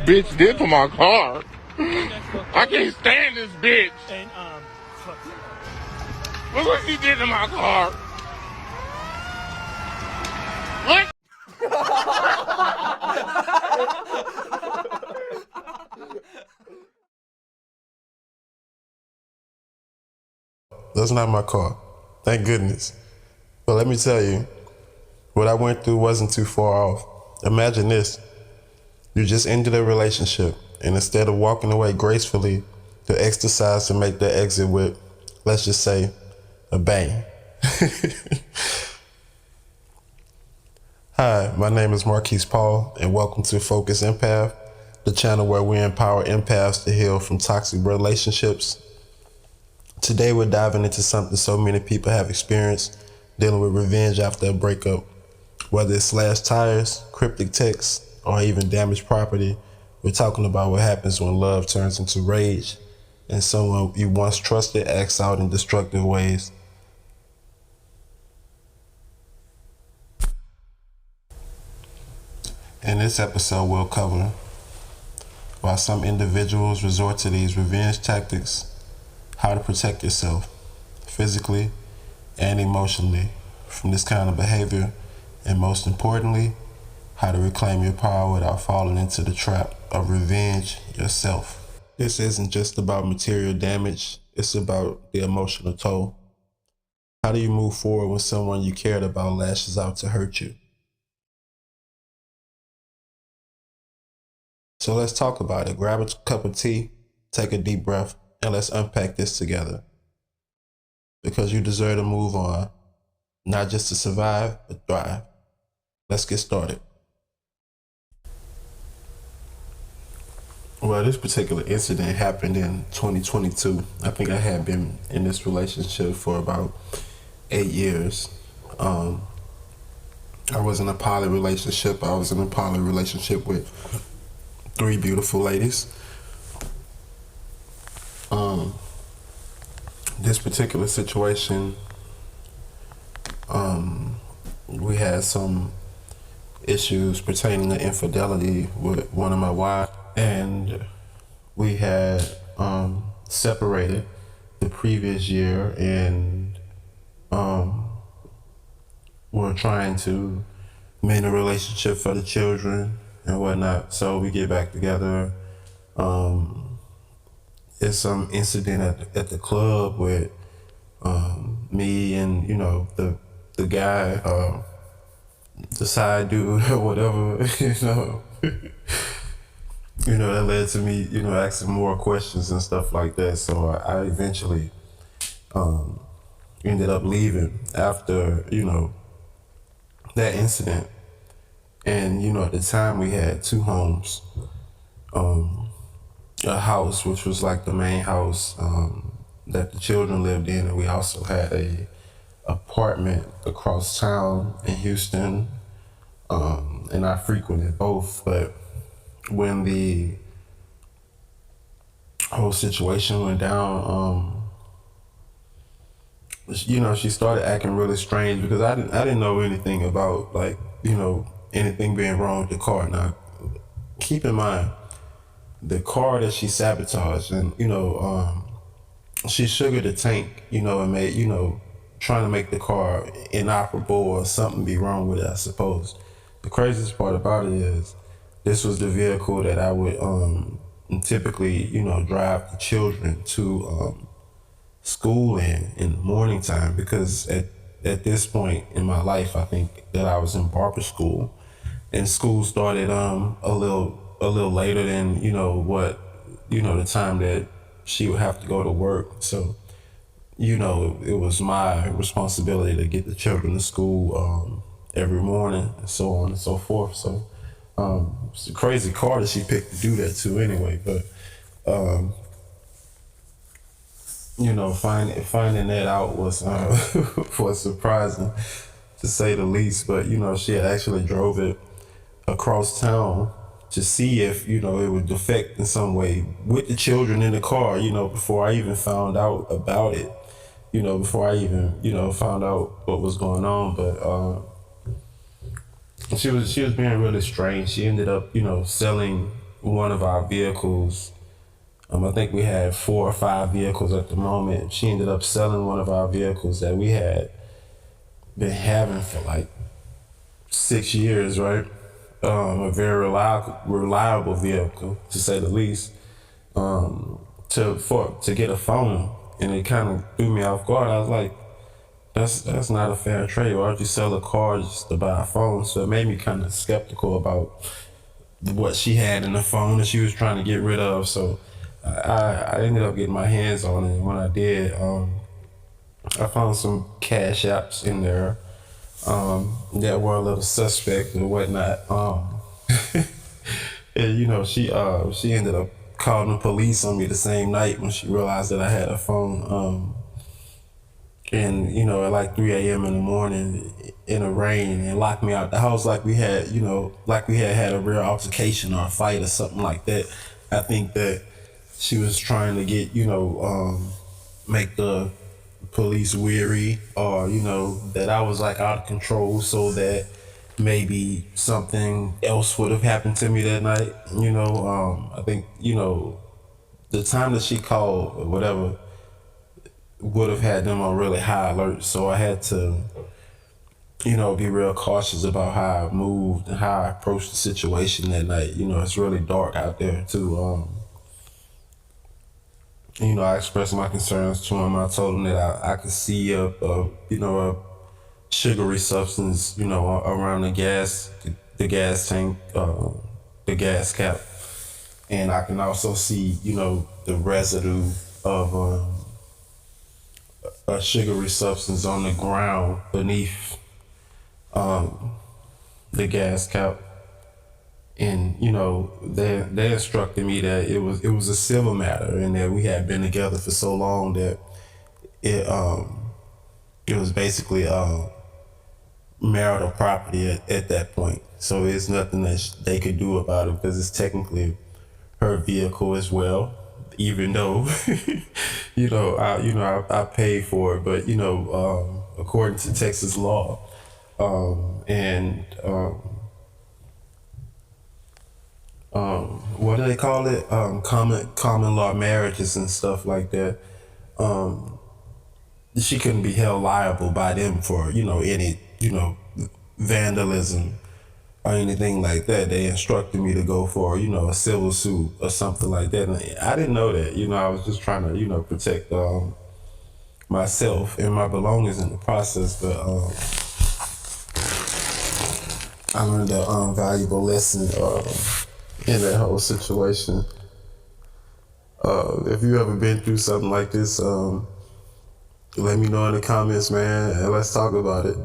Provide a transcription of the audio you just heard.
bitch did to my car. I can't stand this bitch. And Look what she did to my car. What? That's not my car. Thank goodness. But let me tell you, what I went through wasn't too far off. Imagine this. You just ended a relationship, and instead of walking away gracefully, you exercise to make that exit with, let's just say, a bang. Hi, my name is Marquise Paul, and welcome to Focus Empath, the channel where we empower empaths to heal from toxic relationships. Today we're diving into something so many people have experienced, dealing with revenge after a breakup. Whether it's slashed tires, cryptic texts, or even damaged property, we're talking about what happens when love turns into rage and someone you once trusted acts out in destructive ways. In this episode, we'll cover why some individuals resort to these revenge tactics, how to protect yourself physically and emotionally from this kind of behavior, and most importantly, how to reclaim your power without falling into the trap of revenge yourself. This isn't just about material damage, it's about the emotional toll. How do you move forward when someone you cared about lashes out to hurt you? So let's talk about it. Grab a cup of tea, take a deep breath, and let's unpack this together. Because you deserve to move on, not just to survive, but thrive. Let's get started. Well, this particular incident happened in 2022. I think I had been in this relationship for about 8 years. I was in a poly relationship. I was in a poly relationship with 3 beautiful ladies. This particular situation, we had some issues pertaining to infidelity with one of my wives, and we had separated the previous year, and we're trying to mend a relationship for the children and whatnot. So we get back together. It's some incident at the club with me and the guy, the side dude or whatever, that led to me, asking more questions and stuff like that. So I eventually ended up leaving after, that incident. And, at the time we had 2 homes, a house, which was like the main house that the children lived in. And we also had a apartment across town in Houston. And I frequented both, but when the whole situation went down, she started acting really strange because I didn't know anything about anything being wrong with the car. Now, keep in mind, the car that she sabotaged, and she sugared the tank, and made trying to make the car inoperable or something be wrong with it, I suppose. The craziest part about it is this was the vehicle that I would typically drive the children to school in the morning time, because at this point in my life, I think that I was in barber school, and school started a little later than the time that she would have to go to work. So it was my responsibility to get the children to school every morning, and so on and so forth. So it's a crazy car that she picked to do that too anyway, but finding that out was was surprising, to say the least. But she had actually drove it across town to see if it would defect in some way with the children in the car, before I even found out about it, before I even found out what was going on. But she was being really strange. She ended up selling one of our vehicles. I think we had 4 or 5 vehicles at the moment. She ended up selling one of our vehicles that we had been having for like 6 years, right? A very reliable vehicle, to say the least. To get a phone, and it kind of threw me off guard. I was like, that's not a fair trade. Why'd you sell a car just to buy a phone? So it made me kind of skeptical about what she had in the phone that she was trying to get rid of. So I ended up getting my hands on it. And when I did, I found some cash apps in there that were a little suspect and whatnot. And she ended up calling the police on me the same night when she realized that I had a phone. And at like 3 a.m. in the morning in the rain, and locked me out the house like we had, like we had a real altercation or a fight or something like that. I think that she was trying to get, make the police weary, or, that I was like out of control, so that maybe something else would have happened to me that night. I think, the time that she called or whatever would have had them on really high alert. So I had to, be real cautious about how I moved and how I approached the situation that night. It's really dark out there too. I expressed my concerns to him. I told him that I could see a sugary substance, around the gas tank, the gas cap, and I can also see, the residue of a sugary substance on the ground beneath the gas cap. And they instructed me that it was a civil matter, and that we had been together for so long that it was basically marital property at that point. So there's nothing that they could do about it, because it's technically her vehicle as well, even though I paid for it. But according to Texas law, and what do they call it? Common law marriages and stuff like that. She couldn't be held liable by them for any vandalism or anything like that. They instructed me to go for a civil suit or something like that. And I didn't know that. I was just trying to protect myself and my belongings in the process. But I learned a valuable lesson in that whole situation. If you ever been through something like this, let me know in the comments, man, and let's talk about it.